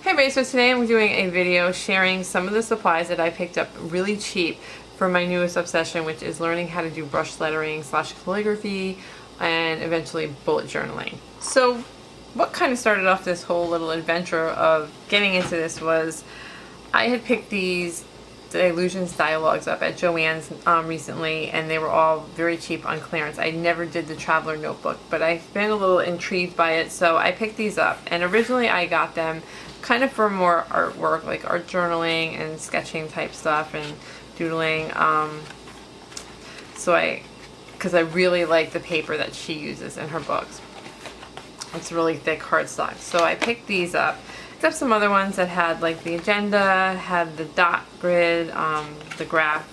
Hey everybody, so today I'm doing a video sharing some of the supplies that I picked up really cheap for my newest obsession, which is learning how to do brush lettering / calligraphy and eventually bullet journaling. So what kind of started off this whole little adventure of getting into this was I had picked these Illusions dialogues up at Joann's recently, and they were all very cheap on clearance. I never did the Traveler Notebook, but I've been a little intrigued by it, so I picked these up. And originally I got them kind of for more artwork, like art journaling and sketching type stuff and doodling. Because I really like the paper that she uses in her books. It's really thick cardstock. So I picked these up. Except some other ones that had like the agenda, had the dot grid, the graph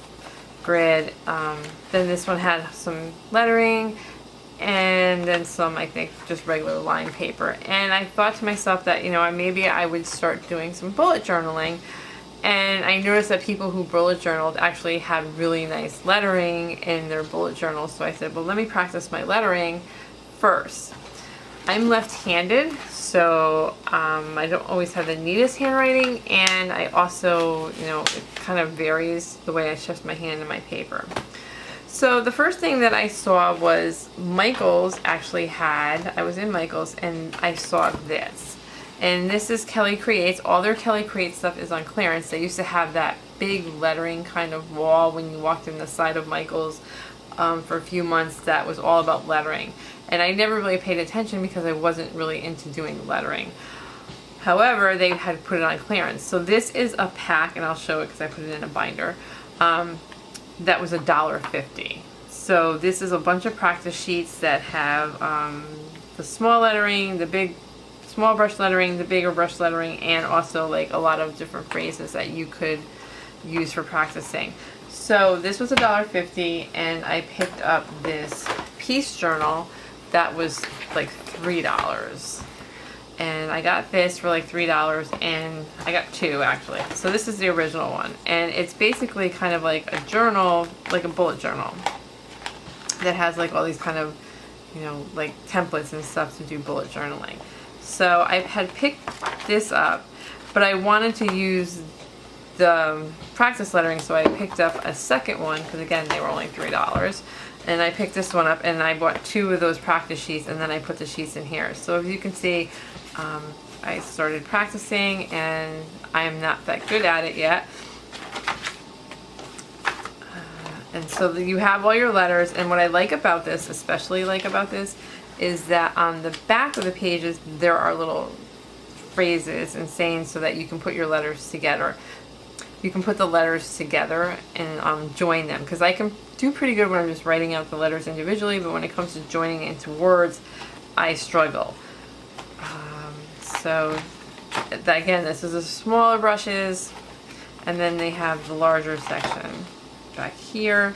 grid. Then this one had some lettering, and then some, I think, just regular lined paper. And I thought to myself that, maybe I would start doing some bullet journaling. And I noticed that people who bullet journaled actually had really nice lettering in their bullet journals. So I said, well, let me practice my lettering first. I'm left-handed, so I don't always have the neatest handwriting, and I also, it kind of varies the way I shift my hand in my paper. So the first thing that I saw was Michael's actually had, I was in Michael's, and I saw this. And this is Kelly Creates. All their Kelly Creates stuff is on clearance. They used to have that big lettering kind of wall when you walked in the side of Michael's for a few months that was all about lettering. And I never really paid attention because I wasn't really into doing lettering. However, they had put it on clearance. So this is a pack, and I'll show it because I put it in a binder, that was $1.50. So this is a bunch of practice sheets that have the small lettering, the big small brush lettering, the bigger brush lettering, and also like a lot of different phrases that you could use for practicing. So this was $1.50, and I picked up this piece journal that was like $3. And I got this for like $3, and I got two actually. So this is the original one, and it's basically kind of like a journal, like a bullet journal that has like all these kind of, like templates and stuff to do bullet journaling. So I had picked this up, but I wanted to use the practice lettering, so I picked up a second one because again they were only $3. And I picked this one up, and I bought two of those practice sheets, and then I put the sheets in here. So as you can see, I started practicing, and I am not that good at it yet. And so you have all your letters, and what I like about this, especially like about this, is that on the back of the pages there are little phrases and sayings so that you can put your letters together. You can put the letters together and join them, because I can do pretty good when I'm just writing out the letters individually, but when it comes to joining it into words, I struggle. So again, this is the smaller brushes, and then they have the larger section back here.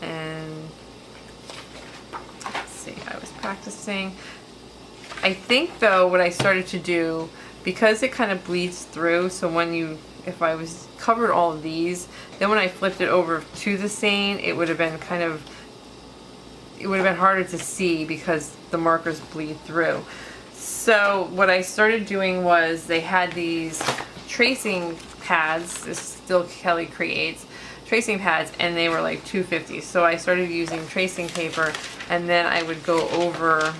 And let's see, I was practicing. I think though what I started to do, because it kind of bleeds through, so if I was covered all of these, then when I flipped it over to the stain, it would have been harder to see because the markers bleed through. So what I started doing was they had these tracing pads. This is still Kelly Creates tracing pads, and they were like $2.50. So I started using tracing paper, and then I would go over,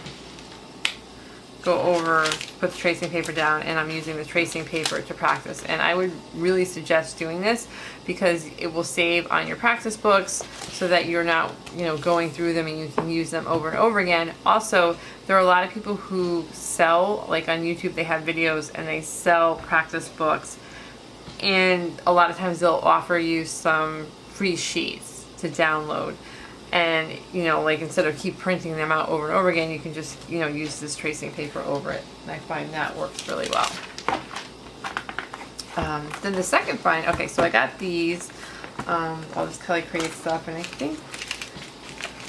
put the tracing paper down, and I'm using the tracing paper to practice. And I would really suggest doing this because it will save on your practice books so that you're not, going through them, and you can use them over and over again. Also, there are a lot of people who sell, like on YouTube, they have videos and they sell practice books, and a lot of times they'll offer you some free sheets to download. And, like instead of keep printing them out over and over again, you can just, use this tracing paper over it. And I find that works really well. Then the second find, okay, so I got these, all this Kelly Creates stuff, and I think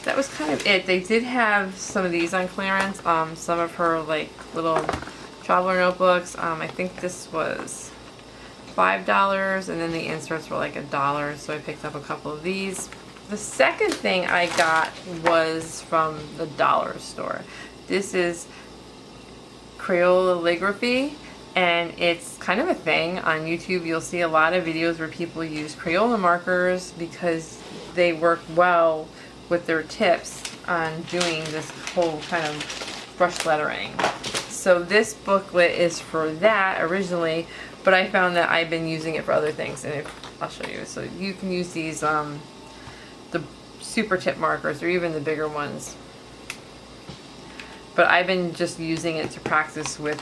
that was kind of it. They did have some of these on clearance, some of her like little traveler notebooks. I think this was $5, and then the inserts were like $1, so I picked up a couple of these. The second thing I got was from the dollar store. This is Creole Calligraphy, And it's kind of a thing on YouTube. You'll see a lot of videos where people use Crayola markers because they work well with their tips on doing this whole kind of brush lettering. So this booklet is for that originally, but I found that I've been using it for other things, and I'll show you. So you can use these, the super tip markers or even the bigger ones. But I've been just using it to practice with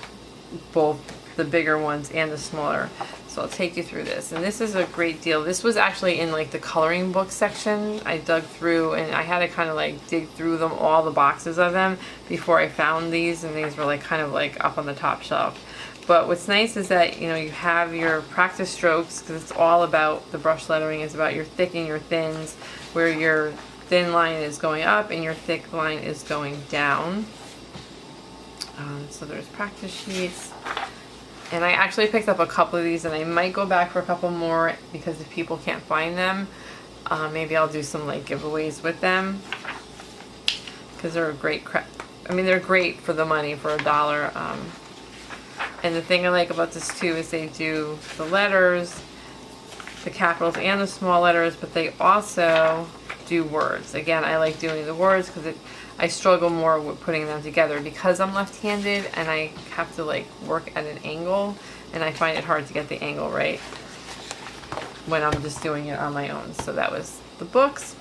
both the bigger ones and the smaller. So I'll take you through this. And this is a great deal. This was actually in like the coloring book section. I dug through and I had to kind of like dig through them, all the boxes of them, before I found these, and these were like kind of like up on the top shelf. But what's nice is that, you know, you have your practice strokes, because it's all about the brush lettering. It's about your thick and your thins, where your thin line is going up and your thick line is going down. So there's practice sheets. And I actually picked up a couple of these, and I might go back for a couple more because if people can't find them, maybe I'll do some like giveaways with them, because they're a great I mean, they're great for the money, for $1. And the thing I like about this too is they do the letters, the capitals and the small letters, but they also do words. Again, I like doing the words because I struggle more with putting them together because I'm left-handed and I have to like work at an angle, and I find it hard to get the angle right when I'm just doing it on my own. So that was the books.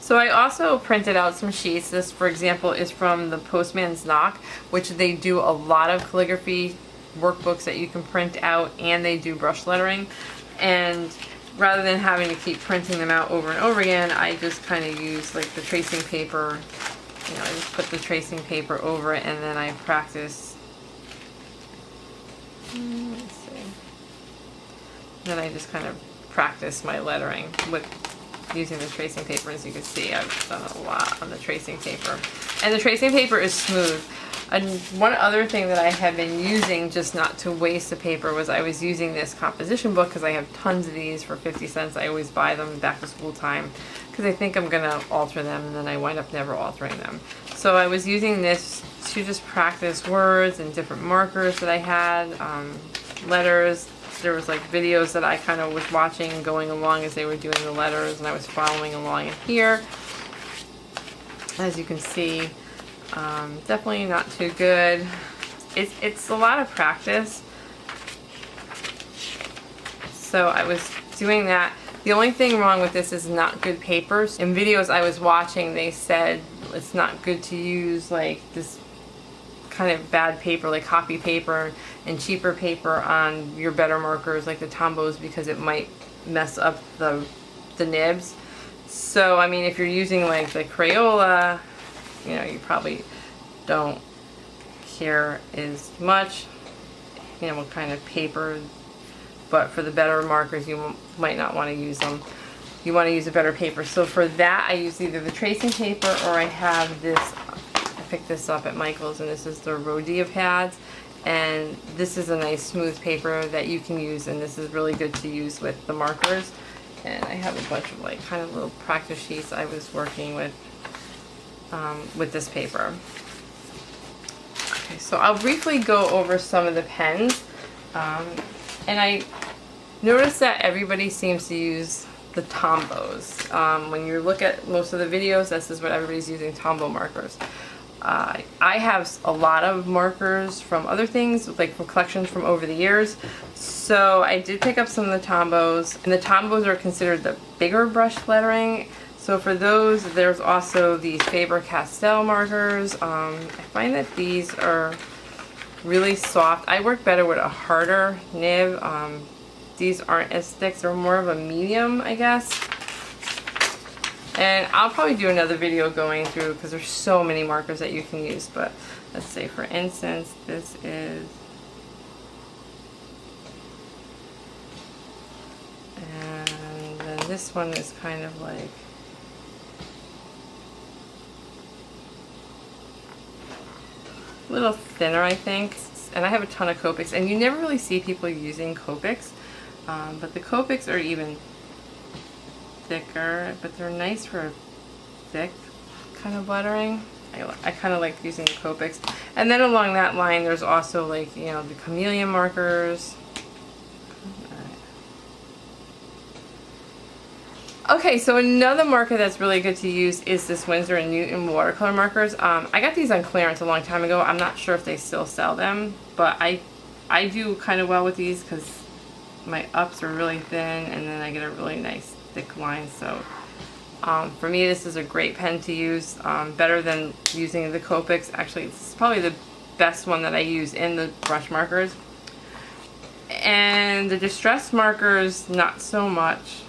So I also printed out some sheets. This, for example, is from the Postman's Knock, which they do a lot of calligraphy workbooks that you can print out, and they do brush lettering. And rather than having to keep printing them out over and over again, I just kind of use like the tracing paper. You know, I just put the tracing paper over it, and then I practice. Let's see. Then I just kind of practice my lettering with using the tracing paper. As you can see, I've done a lot on the tracing paper, and the tracing paper is smooth. And one other thing that I have been using, just not to waste the paper, was I was using this composition book, because I have tons of these for 50 cents. I always buy them back to school time because I think I'm gonna alter them, and then I wind up never altering them. So I was using this to just practice words and different markers that I had, letters. There was like videos that I kind of was watching and going along as they were doing the letters, and I was following along in here. As you can see, definitely not too good. It's a lot of practice. So I was doing that. The only thing wrong with this is not good papers. In videos I was watching, they said it's not good to use like this kind of bad paper, like copy paper and cheaper paper on your better markers like the Tombos, because it might mess up the nibs. So I mean, if you're using like the Crayola, you know, you probably don't care as much, you know, what kind of paper. But for the better markers, you might not want to use them. You want to use a better paper. So for that, I use either the tracing paper, or I have this. I picked this up at Michael's, and this is the Rhodia pads. And this is a nice smooth paper that you can use, and this is really good to use with the markers. And I have a bunch of like kind of little practice sheets I was working with this paper. Okay, so I'll briefly go over some of the pens. And I noticed that everybody seems to use the Tombos. When you look at most of the videos, this is what everybody's using, Tombow markers. I have a lot of markers from other things, like from collections from over the years. So I did pick up some of the Tombos, and the Tombos are considered the bigger brush lettering. So for those, there's also these Faber-Castell markers. I find that these are really soft. I work better with a harder nib. These aren't as thick. They're more of a medium, I guess. And I'll probably do another video going through, because there's so many markers that you can use. But let's say, for instance, this is, and then this one is kind of like, a little thinner, I think. And I have a ton of Copics, and you never really see people using Copics, but the Copics are even thicker, but they're nice for thick kind of lettering. I kind of like using the Copics. And then along that line, there's also like, you know, the chameleon markers. Okay, so another marker that's really good to use is this Winsor & Newton watercolor markers. I got these on clearance a long time ago. I'm not sure if they still sell them, but I do kind of well with these because my ups are really thin and then I get a really nice thick line. So for me, this is a great pen to use, better than using the Copics. Actually, this is probably the best one that I use in the brush markers. And the distress markers, not so much.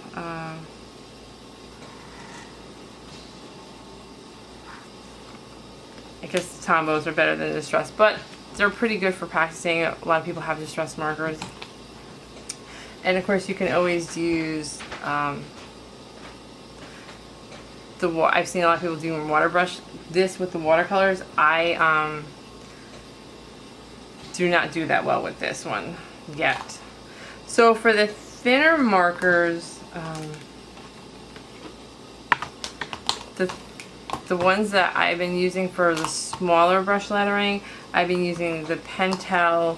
I guess the Tombos are better than the distress, but they're pretty good for practicing. A lot of people have distress markers. And of course you can always use I've seen a lot of people doing water brush this with the watercolors. I do not do that well with this one yet. So for the thinner markers, the ones that I've been using for the smaller brush lettering, I've been using the Pentel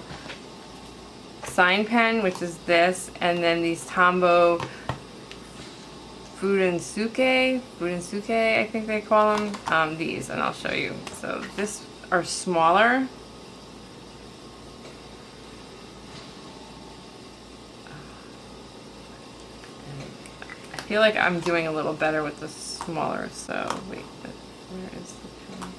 sign pen, which is this, and then these Tombow Fudensuke, I think they call them, these, and I'll show you. So this are smaller. I feel like I'm doing a little better with the smaller, so wait, where is the pen?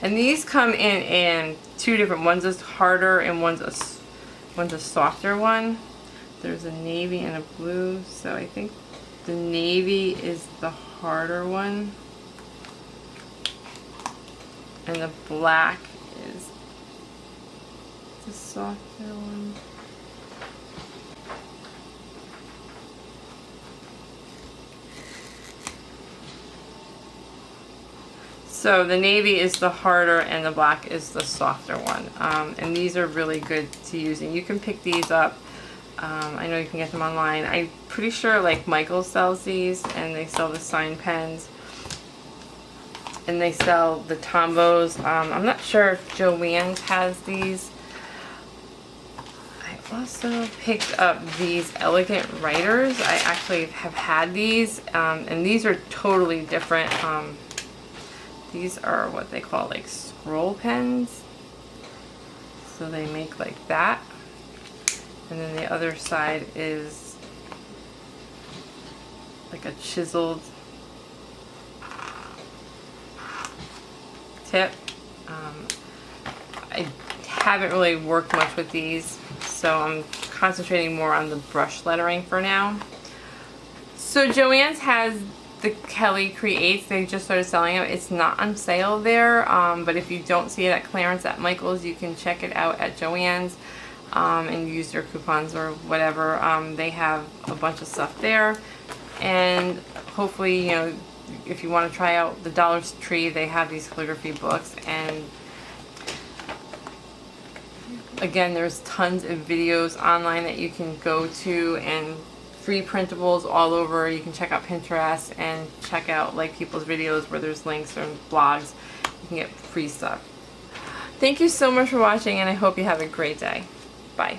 And these come in two different ones. Is harder and one's a softer one. There's a navy and a blue, so I think the navy is the harder one, and the black is the softer one. So the navy is the harder and the black is the softer one. And these are really good to use, and you can pick these up. I know you can get them online. I'm pretty sure like Michaels sells these, and they sell the sign pens, and they sell the Tombows. I'm not sure if Joann's has these. I also picked up these Elegant Writers. I actually have had these, and these are totally different. These are what they call like scroll pens. So they make like that. And then the other side is like a chiseled tip. I haven't really worked much with these, so I'm concentrating more on the brush lettering for now. So Joann's has the Kelly Creates. They just started selling it. It's not on sale there, but if you don't see it at clearance at Michael's, you can check it out at Joann's. And use their coupons or whatever. They have a bunch of stuff there, and hopefully, you know, if you want to try out the Dollar Tree, they have these calligraphy books. And again, there's tons of videos online that you can go to, and free printables all over. You can check out Pinterest and check out like people's videos where there's links or blogs. You can get free stuff. Thank you so much for watching, and I hope you have a great day. Bye.